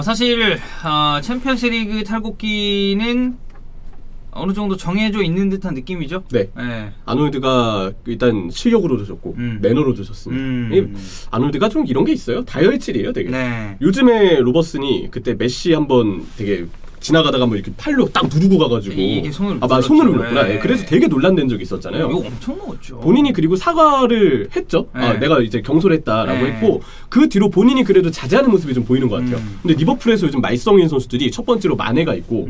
사실 챔피언스리그 탈곡기는 어느 정도 정해져 있는 듯한 느낌이죠. 네. 네. 아놀드가 일단 실력으로도 좋고 매너로도 좋습니다. 아놀드가 좀 이런 게 있어요. 다혈질이에요, 되게. 네. 요즘에 로버슨이 그때 메시 한번 되게 지나가다가 뭐 이렇게 팔로 딱 누르고 가가지고 이게 손을 손을 눌렀구나. 네. 그래서 되게 논란된 적이 있었잖아요. 이거 엄청 먹었죠. 본인이 그리고 사과를 했죠. 네. 내가 이제 경솔했다라고 네. 했고 그 뒤로 본인이 그래도 자제하는 모습이 좀 보이는 것 같아요. 근데 리버풀에서 요즘 말썽인 선수들이 첫 번째로 마네가 있고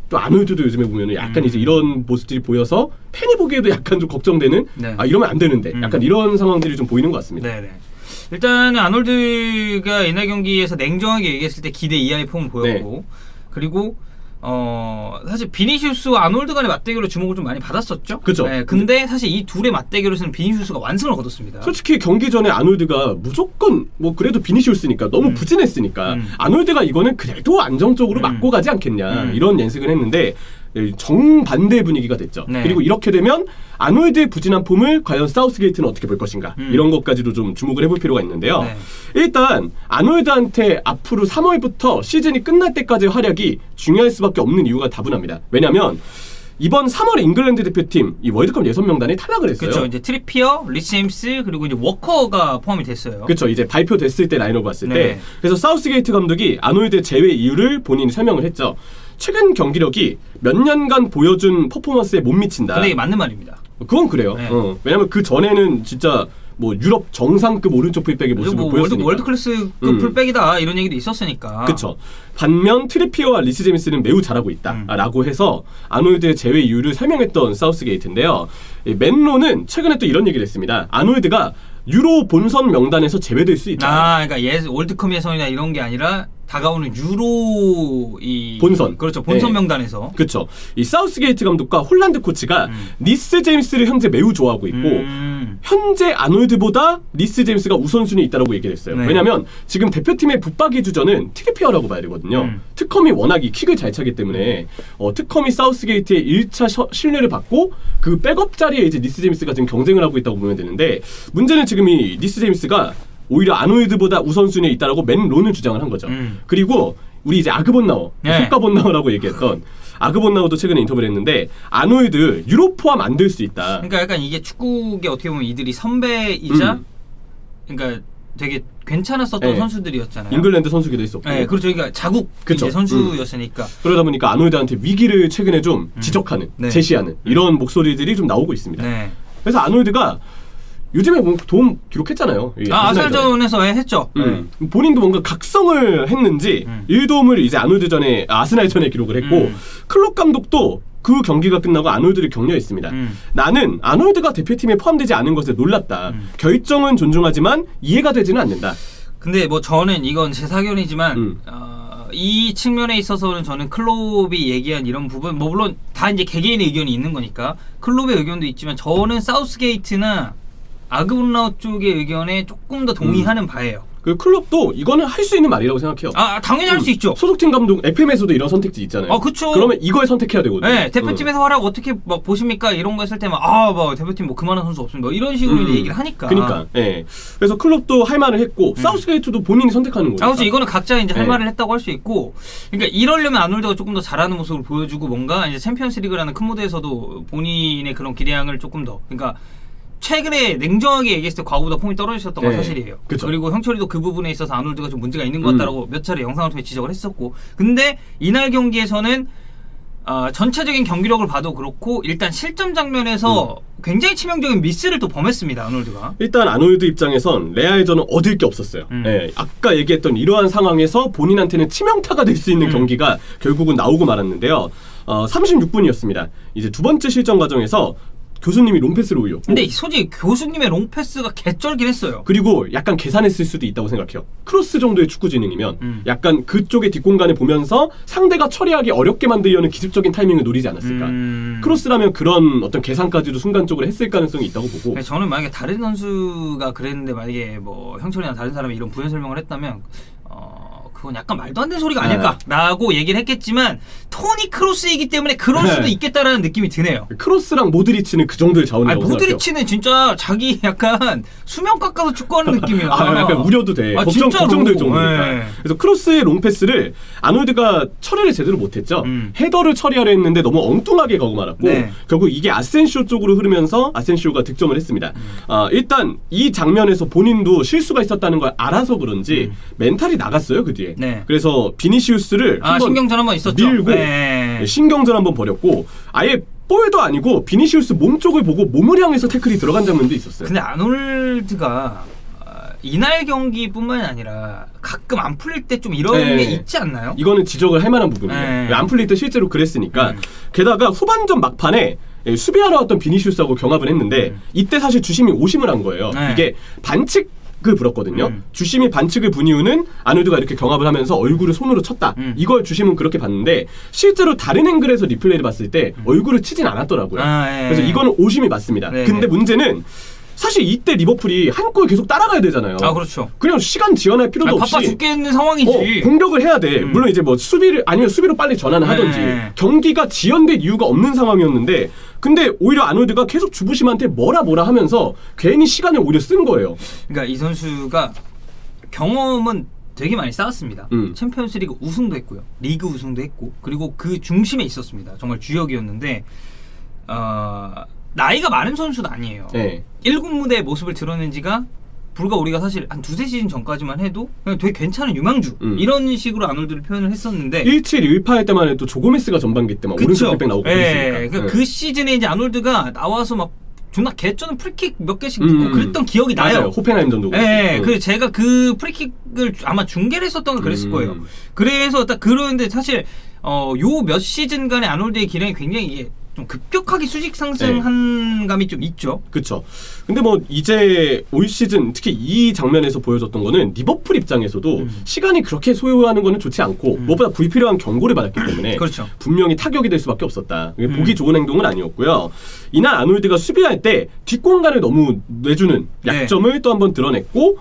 또 아놀드도 요즘에 보면은 약간 이제 이런 모습들이 보여서 팬이 보기에도 약간 좀 걱정되는 네. 이러면 안 되는데 약간 이런 상황들이 좀 보이는 것 같습니다. 네네. 일단 아놀드가 이날 경기에서 냉정하게 얘기했을 때 기대 이하의 폼을 보였고 네. 그리고 사실 비니시우스와 아놀드 간의 맞대결로 주목을 좀 많이 받았었죠. 그죠. 네, 근데 사실 이 둘의 맞대결에서는 비니시우스가 완승을 거뒀습니다. 솔직히 경기 전에 아놀드가 무조건 뭐 그래도 비니시우스니까 너무 부진했으니까 아놀드가 이거는 그래도 안정적으로 맞고 가지 않겠냐 이런 예측을 했는데 정반대 분위기가 됐죠. 네. 그리고 이렇게 되면 아놀드의 부진한 폼을 과연 사우스게이트는 어떻게 볼 것인가 이런 것까지도 좀 주목을 해볼 필요가 있는데요. 네. 일단 아놀드한테 앞으로 3월부터 시즌이 끝날 때까지의 활약이 중요할 수밖에 없는 이유가 다분합니다. 왜냐하면 이번 3월 잉글랜드 대표팀 이 월드컵 예선 명단에 탈락을 했어요. 그렇죠. 이제 트리피어, 리스 제임스 그리고 이제 워커가 포함이 됐어요. 그렇죠. 이제 발표됐을 때 라인업 봤을 네. 때 그래서 사우스게이트 감독이 아놀드 제외 이유를 본인이 설명을 했죠. 최근 경기력이 몇 년간 보여준 퍼포먼스에 못 미친다. 근데 이게 맞는 말입니다. 그건 그래요. 네. 왜냐면 그 전에는 진짜 뭐 유럽 정상급 오른쪽 풀백의 모습을 보였으니까. 월드 클래스급 풀백이다 이런 얘기도 있었으니까. 그렇죠. 반면 트리피어와 리스 제임스는 매우 잘하고 있다라고 해서 아놀드의 제외 이유를 설명했던 사우스게이트인데요. 맨로는 최근에 또 이런 얘기를 했습니다. 아놀드가 유로 본선 명단에서 제외될 수 있다. 그러니까 월드컵 예선이나 이런 게 아니라 다가오는 유로 본선. 그렇죠. 본선 네. 명단에서. 그렇죠. 이 사우스게이트 감독과 홀란드 코치가 리스 제임스를 현재 매우 좋아하고 있고 현재 아놀드보다 리스 제임스가 우선순위에 있다라고 얘기를 했어요. 네. 왜냐하면 지금 대표팀의 붙박이 주전은 트리피어라고 봐야 되거든요. 특컴이 워낙 이 킥을 잘 차기 때문에 특컴이 사우스게이트의 1차 신뢰를 받고 그 백업 자리에 이제 리스 제임스가 지금 경쟁을 하고 있다고 보면 되는데 문제는 지금 이 리스 제임스가 오히려 아놀드보다 우선순위에 있다라고 맨론을 주장을 한 거죠. 그리고 우리 이제 아그본나워, 네. 효과본나워라고 얘기했던 아그본나워도 최근에 인터뷰를 했는데 아놀드 유로 포함 안 될 수 있다. 그러니까 약간 이게 축구계 어떻게 보면 이들이 선배이자 그러니까 되게 괜찮았었던 네. 선수들이었잖아요. 잉글랜드 선수기도 있었고. 네, 그렇죠. 그러니까 자국 그쵸. 이제 선수였으니까. 그러다 보니까 아놀드한테 위기를 최근에 좀 지적하는, 네. 제시하는 이런 목소리들이 좀 나오고 있습니다. 네. 그래서 아놀드가 요즘에 도움 기록했잖아요. 아스날전에서 했죠. 본인도 뭔가 각성을 했는지 1도움을 이제 아놀드전에 아스날전에 기록을 했고 클롭 감독도 그 경기가 끝나고 아놀드를 격려했습니다. 나는 아놀드가 대표팀에 포함되지 않은 것에 놀랐다. 결정은 존중하지만 이해가 되지는 않는다. 근데 뭐 저는 이건 제 사견이지만 이 측면에 있어서는 저는 클롭이 얘기한 이런 부분 뭐 물론 다 이제 개개인의 의견이 있는 거니까 클롭의 의견도 있지만 저는 사우스게이트나 아그본나우 쪽의 의견에 조금 더 동의하는 바예요. 그 클럽도 이거는 할 수 있는 말이라고 생각해요. 당연히 할 수 있죠. 소속팀 감독 FM에서도 이런 선택지 있잖아요. 그쵸. 그러면 이걸 선택해야 되거든요. 네, 대표팀에서 활약 어떻게 막 보십니까? 이런 거 했을 때만 대표팀 뭐 그만한 선수 없습니다. 이런 식으로 이제 얘기를 하니까. 그러니까. 예. 그래서 클럽도 할 말을 했고 사우스게이트도 본인이 선택하는 거예요. 그렇죠. 이거는 각자 이제 할 말을 했다고 할 수 있고. 그러니까 이러려면 아놀드가 조금 더 잘하는 모습을 보여주고 뭔가 이제 챔피언스리그라는 큰 무대에서도 본인의 그런 기량을 조금 더 그러니까 최근에 냉정하게 얘기했을 때 과거보다 폼이 떨어지셨던 건 사실이에요. 그쵸. 그리고 형철이도 그 부분에 있어서 아놀드가 좀 문제가 있는 것 같다라고 몇 차례 영상을 통해 지적을 했었고 근데 이날 경기에서는 전체적인 경기력을 봐도 그렇고 일단 실점 장면에서 굉장히 치명적인 미스를 또 범했습니다. 아놀드가. 일단 아놀드 입장에선 레알전은 얻을 게 없었어요. 예, 아까 얘기했던 이러한 상황에서 본인한테는 치명타가 될 수 있는 경기가 결국은 나오고 말았는데요. 36분이었습니다. 이제 두 번째 실점 과정에서 교수님이 롱패스를 올렸고 근데 솔직히 교수님의 롱패스가 개쩔긴 했어요. 그리고 약간 계산했을 수도 있다고 생각해요. 크로스 정도의 축구 지능이면 약간 그쪽의 뒷공간을 보면서 상대가 처리하기 어렵게 만들려는 기습적인 타이밍을 노리지 않았을까. 크로스라면 그런 어떤 계산까지도 순간적으로 했을 가능성이 있다고 보고 저는 만약에 다른 선수가 그랬는데 만약에 뭐 형철이나 다른 사람이 이런 부연 설명을 했다면 그건 약간 말도 안 되는 소리가 아닐까라고 얘기를 했겠지만 토니 크로스이기 때문에 그럴 수도 있겠다라는 느낌이 드네요. 크로스랑 모드리치는 그 정도의 자원이라고 생각해요. 모드리치는 진짜 자기 약간 수면 깎아서 축구하는 느낌이야. 약간 우려도 돼. 걱정될 정도니까. 그래서 크로스의 롱패스를 아놀드가 처리를 제대로 못했죠. 헤더를 처리하려 했는데 너무 엉뚱하게 가고 말았고 결국 이게 아센시오 쪽으로 흐르면서 아센시오가 득점을 했습니다. 일단 이 장면에서 본인도 실수가 있었다는 걸 알아서 그런지 멘탈이 나갔어요 그 뒤에. 그래서 비니시우스를 한번 신경전 한번 있었죠. 밀고 신경전 한번 벌였고 아예 볼도 아니고 비니시우스 몸 쪽을 보고 몸을 향해서 태클이 들어간 장면도 있었어요. 근데 아놀드가 이날 경기뿐만이 아니라 가끔 안 풀릴 때 좀 이런 게 있지 않나요? 이거는 지적을 할 만한 부분이에요. 안 풀릴 때 실제로 그랬으니까. 게다가 후반전 막판에 수비하러 왔던 비니시우스하고 경합을 했는데 이때 사실 주심이 오심을 한 거예요. 이게 반칙을 불었거든요. 주심이 반칙을 분 이유는 아놀드가 이렇게 경합을 하면서 얼굴을 손으로 쳤다. 이걸 주심은 그렇게 봤는데 실제로 다른 앵글에서 리플레이를 봤을 때 얼굴을 치진 않았더라고요. 그래서 이거는 오심이 맞습니다. 근데 문제는 사실 이때 리버풀이 한 골 계속 따라가야 되잖아요. 그렇죠. 그냥 시간 지연할 필요도 없이 바빠 죽겠는 상황이지. 공격을 해야 돼. 물론 이제 뭐 수비로 빨리 전환을 하든지 경기가 지연될 이유가 없는 상황이었는데 근데 오히려 아놀드가 계속 주부심한테 뭐라 하면서 괜히 시간을 오히려 쓴 거예요. 그러니까 이 선수가 경험은 되게 많이 쌓았습니다. 챔피언스리그 우승도 했고요. 리그 우승도 했고 그리고 그 중심에 있었습니다. 정말 주역이었는데 나이가 많은 선수는 아니에요. 1군 무대의 모습을 드러낸 지가 불과 우리가 사실 한 두세 시즌 전까지만 해도 그냥 되게 괜찮은 유망주 이런 식으로 아놀드를 표현을 했었는데 17, 18할 때만 해도 조고메스가 전반기 때만 오른쪽 백 나오고 그랬으니까. 그 시즌에 이제 아놀드가 나와서 막 존나 개쩌는 프리킥 몇 개씩 넣고 그랬던 기억이 나요. 호펜하임전도. 그래서 제가 그 프리킥을 아마 중계를 했었던 걸 그랬을 거예요. 그래서 딱 그러는데 사실 요 몇 시즌간의 아놀드의 기량이 굉장히 이게 좀 급격하게 수직 상승한 감이 좀 있죠. 그렇죠. 근데 뭐 이제 올 시즌 특히 이 장면에서 보여줬던 거는 리버풀 입장에서도 시간이 그렇게 소요하는 거는 좋지 않고 무엇보다 불필요한 경고를 받았기 때문에 그렇죠. 분명히 타격이 될 수밖에 없었다. 보기 좋은 행동은 아니었고요. 이날 아놀드가 수비할 때 뒷공간을 너무 내주는 약점을 또 한번 드러냈고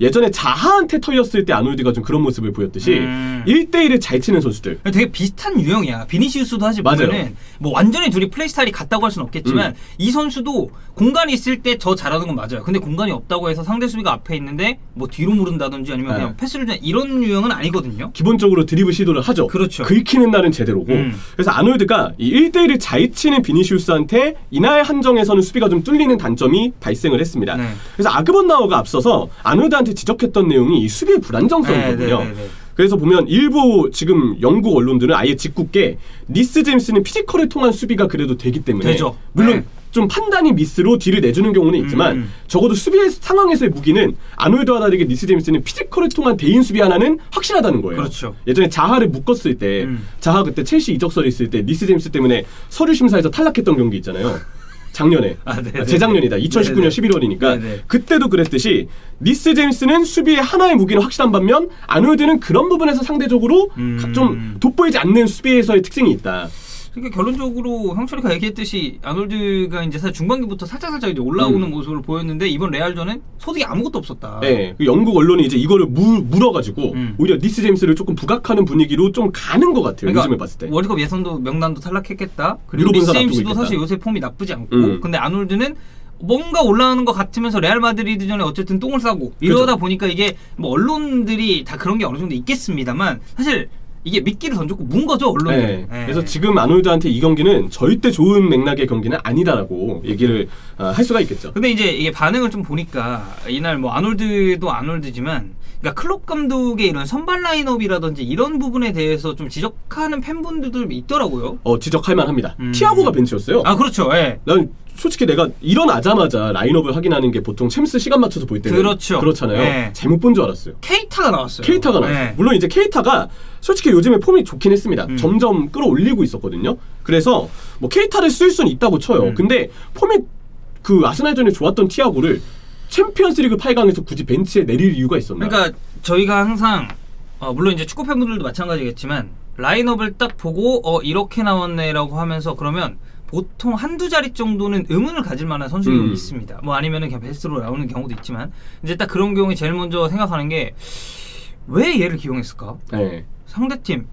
예전에 자하한테 털렸을 때 아놀드가 좀 그런 모습을 보였듯이 1대1을 잘 치는 선수들 되게 비슷한 유형이야. 비니시우스도 사실 보면은 뭐 완전히 둘이 플레이 스타일이 같다고 할 수는 없겠지만 이 선수도 공간이 있을 때 저 잘하는 건 맞아요. 근데 공간이 없다고 해서 상대 수비가 앞에 있는데 뭐 뒤로 무른다든지 아니면 그냥 패스를 주는 이런 유형은 아니거든요. 기본적으로 드리블 시도를 하죠. 그렇죠. 긁히는 날은 제대로고 그래서 아놀드가 이 1대1을 잘 치는 비니시우스한테 이날 한정에서는 수비가 좀 뚫리는 단점이 발생을 했습니다. 그래서 아그번나우가 앞서서 아놀드한테 지적했던 내용이 이 수비의 불안정성이거든요. 그래서 보면 일부 지금 영국 언론들은 아예 짓궂게 리스 제임스는 피지컬을 통한 수비가 그래도 되기 때문에 되죠. 물론 좀 판단이 미스로 뒤를 내주는 경우는 있지만 적어도 수비 상황에서의 무기는 아놀드와 다르게 리스 제임스는 피지컬을 통한 대인 수비 하나는 확실하다는 거예요. 그렇죠. 예전에 자하를 묶었을 때 자하 그때 첼시 이적설이 있을 때 리스 제임스 때문에 서류 심사에서 탈락했던 경기 있잖아요. 작년에 재작년이다. 2019년 11월이니까 그때도 그랬듯이 리스 제임스는 수비의 하나의 무기는 확실한 반면 아놀드는 그런 부분에서 상대적으로 좀 돋보이지 않는 수비에서의 특징이 있다. 그러니까 결론적으로 형철이가 얘기했듯이 아놀드가 이제 사실 중반기부터 살짝 이제 올라오는 모습을 보였는데 이번 레알전은 소득이 아무것도 없었다. 그 영국 언론이 이제 이거를 물어가지고 오히려 리스 제임스를 조금 부각하는 분위기로 좀 가는 것 같아요. 그러니까 요즘에 봤을 때. 월드컵 예선도 명단도 탈락했겠다. 그리고 리스 제임스도 사실 요새 폼이 나쁘지 않고 근데 아놀드는 뭔가 올라오는 것 같으면서 레알 마드리드전에 어쨌든 똥을 싸고 이러다 보니까 이게 뭐 언론들이 다 그런 게 어느 정도 있겠습니다만 사실 이게 미끼를 던졌고 문 거죠 언론들. 그래서 지금 아놀드한테 이 경기는 절대 좋은 맥락의 경기는 아니다라고 얘기를 할 수가 있겠죠. 근데 이제 이게 반응을 좀 보니까 이날 뭐 아놀드도 아놀드지만 그러니까 클롭 감독의 이런 선발 라인업이라든지 이런 부분에 대해서 좀 지적하는 팬분들도 있더라고요. 지적할 만합니다. 티아고가 벤치였어요. 그렇죠. 난 솔직히 내가 일어나자마자 라인업을 확인하는 게 보통 챔스 시간 맞춰서 볼 때는 그렇잖아요. 잘못 본 줄 알았어요. 케이타가 나왔어요. 물론 이제 케이타가 솔직히 요즘에 폼이 좋긴 했습니다. 점점 끌어올리고 있었거든요. 그래서 뭐 케이타를 쓸 수는 있다고 쳐요. 근데 폼이 그 아스날전에 좋았던 티아고를 챔피언스리그 8강에서 굳이 벤치에 내릴 이유가 있었나? 그러니까 저희가 항상 물론 이제 축구 팬분들도 마찬가지겠지만 라인업을 딱 보고 이렇게 나왔네라고 하면서 그러면 보통 한두 자리 정도는 의문을 가질 만한 선수가 있습니다. 뭐 아니면은 그냥 베스트로 나오는 경우도 있지만 이제 딱 그런 경우에 제일 먼저 생각하는 게 왜 얘를 기용했을까? 네. 상대팀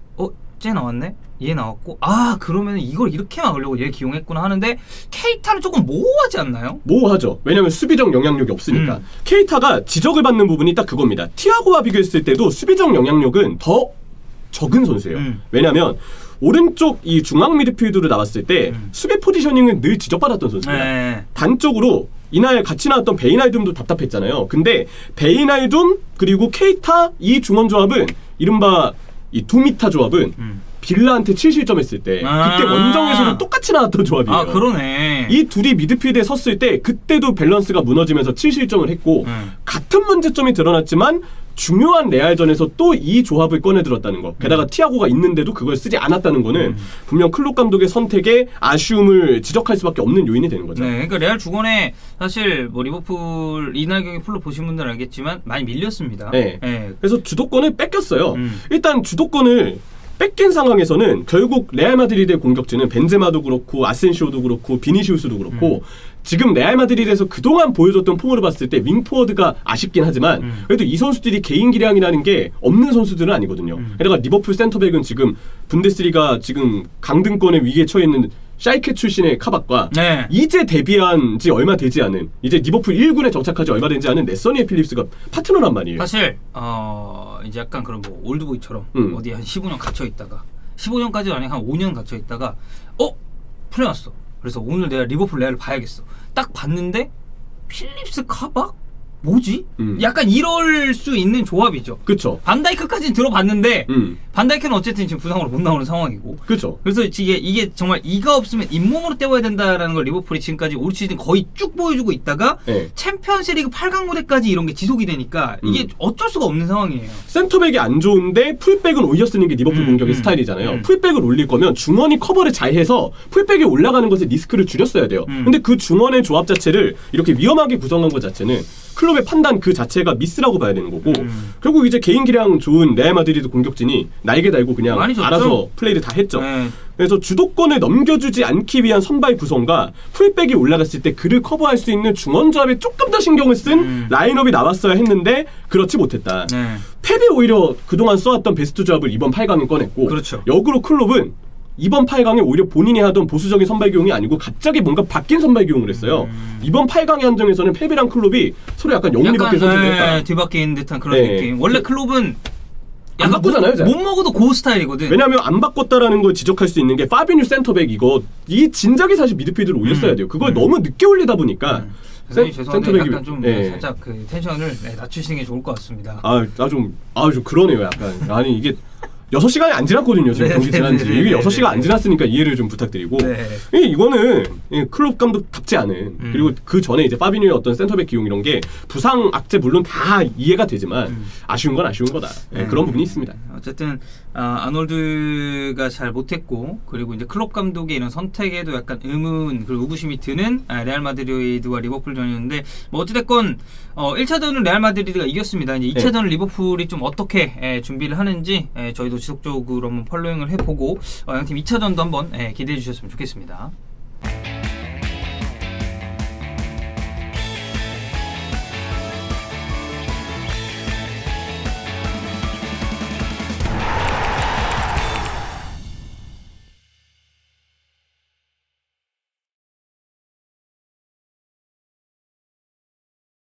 쟤 나왔네? 얘 나왔고 그러면 이걸 이렇게 막으려고 얘 기용했구나 하는데 케이타는 조금 모호하지 않나요? 모호하죠. 왜냐면 수비적 영향력이 없으니까. 케이타가 지적을 받는 부분이 딱 그겁니다. 티아고와 비교했을 때도 수비적 영향력은 더 적은 선수예요. 왜냐면 오른쪽 이 중앙 미드필드로 나왔을 때 수비 포지셔닝은 늘 지적받았던 선수입니다. 네. 단적으로 이날 같이 나왔던 베이나이둠도 답답했잖아요. 근데 베이나이둠 그리고 케이타 이 중원 조합은 이른바 이 두미타 조합은 빌라한테 7실점 했을 때 그때 원정에서도 똑같이 나왔던 조합이에요. 그러네. 이 둘이 미드필드에 섰을 때 그때도 밸런스가 무너지면서 7실점을 했고 같은 문제점이 드러났지만 중요한 레알전에서 또 이 조합을 꺼내들었다는 거. 게다가 티아고가 있는데도 그걸 쓰지 않았다는 거는 분명 클롭 감독의 선택에 아쉬움을 지적할 수밖에 없는 요인이 되는 거죠. 네, 그러니까 레알 주권에 사실 뭐 리버풀 이날 경기 풀로 보신 분들은 알겠지만 많이 밀렸습니다. 네. 네. 그래서 주도권을 뺏겼어요. 일단 주도권을 뺏긴 상황에서는 결국 레알 마드리드의 공격진은 벤제마도 그렇고 아센시오도 그렇고 비니시우스도 그렇고 지금 레알 마드리드에서 그동안 보여줬던 폼으로 봤을 때 윙포워드가 아쉽긴 하지만 그래도 이 선수들이 개인 기량이라는 게 없는 선수들은 아니거든요. 게다가 리버풀 센터백은 지금 분데스리가 지금 강등권의 위기에 처해 있는 샤이케 출신의 카박과 네. 이제 데뷔한 지 얼마 되지 않은 이제 리버풀 1군에 정착하지 얼마 되지 않은 네서니의 필립스가 파트너란 말이에요. 사실 이제 약간 그런 뭐 올드보이처럼 어디 한 15년 갇혀 있다가 15년까지는 아니고 한 5년 갇혀 있다가 풀려났어. 그래서 오늘 내가 리버풀 레알을 봐야겠어. 딱 봤는데 필립스 카박? 뭐지? 약간 이럴 수 있는 조합이죠. 그렇죠. 반다이크까지는 들어봤는데 반다이크는 어쨌든 지금 부상으로 못 나오는 상황이고. 그렇죠. 그래서 이게 정말 이가 없으면 잇몸으로 때워야 된다라는 걸 리버풀이 지금까지 올 시즌 거의 쭉 보여주고 있다가 네. 챔피언스리그 8강 무대까지 이런 게 지속이 되니까 이게 어쩔 수가 없는 상황이에요. 센터백이 안 좋은데 풀백은 올려 쓰는 게 리버풀 공격의 스타일이잖아요. 풀백을 올릴 거면 중원이 커버를 잘 해서 풀백이 올라가는 것에 리스크를 줄였어야 돼요. 근데 그 중원의 조합 자체를 이렇게 위험하게 구성한 것 자체는 클럽의 판단 그 자체가 미스라고 봐야 되는 거고 결국 이제 개인 기량 좋은 레알 마드리드 공격진이 날개 달고 그냥 알아서 플레이를 다 했죠. 네. 그래서 주도권을 넘겨주지 않기 위한 선발 구성과 풀백이 올라갔을 때 그를 커버할 수 있는 중원 조합에 조금 더 신경을 쓴 라인업이 나왔어야 했는데 그렇지 못했다. 네. 펩이 오히려 그동안 써왔던 베스트 조합을 이번 8강에 꺼냈고 그렇죠. 역으로 클럽은 이번 8강에 오히려 본인이 하던 보수적인 선발 기용이 아니고 갑자기 뭔가 바뀐 선발 기용을 했어요. 이번 8강의 한정에서는 펩이랑 클롭이 서로 약간 영리밖에 선택을 했다. 뒤바뀐 듯한 그런 느낌. 원래 클롭은 안 바꾸잖아요. 못 먹어도 고 스타일이거든. 왜냐하면 안 바꿨다라는 걸 지적할 수 있는 게 파비뉴 센터백 이 진작에 사실 미드필드를 올렸어야 돼요. 그걸 너무 늦게 올리다 보니까 죄송한데 약간 좀 살짝 그 텐션을 낮추시는 게 좋을 것 같습니다. 좀 그러네요. 약간 아니 이게 6시간이 안 지났거든요. 지금 경기 지난지. 이게 6시간 안 지났으니까 이해를 좀 부탁드리고. 이거는 클롭 감독답지 않은 그리고 그 전에 이제 파비뉴의 어떤 센터백 기용 이런 게 부상 악재 물론 다 이해가 되지만 아쉬운 건 아쉬운 거다. 그런 부분이 있습니다. 어쨌든 아놀드가 잘 못했고 그리고 이제 클롭 감독의 이런 선택에도 약간 의문 그리고 의구심이 드는 레알 마드리드와 리버풀전이었는데 뭐 어찌됐건 1차전은 레알 마드리드가 이겼습니다. 이제 2차전은 리버풀이 좀 어떻게 준비를 하는지 저희도 지속적으로 한번 팔로잉을 해보고 양팀 2차전도 한번 기대해 주셨으면 좋겠습니다.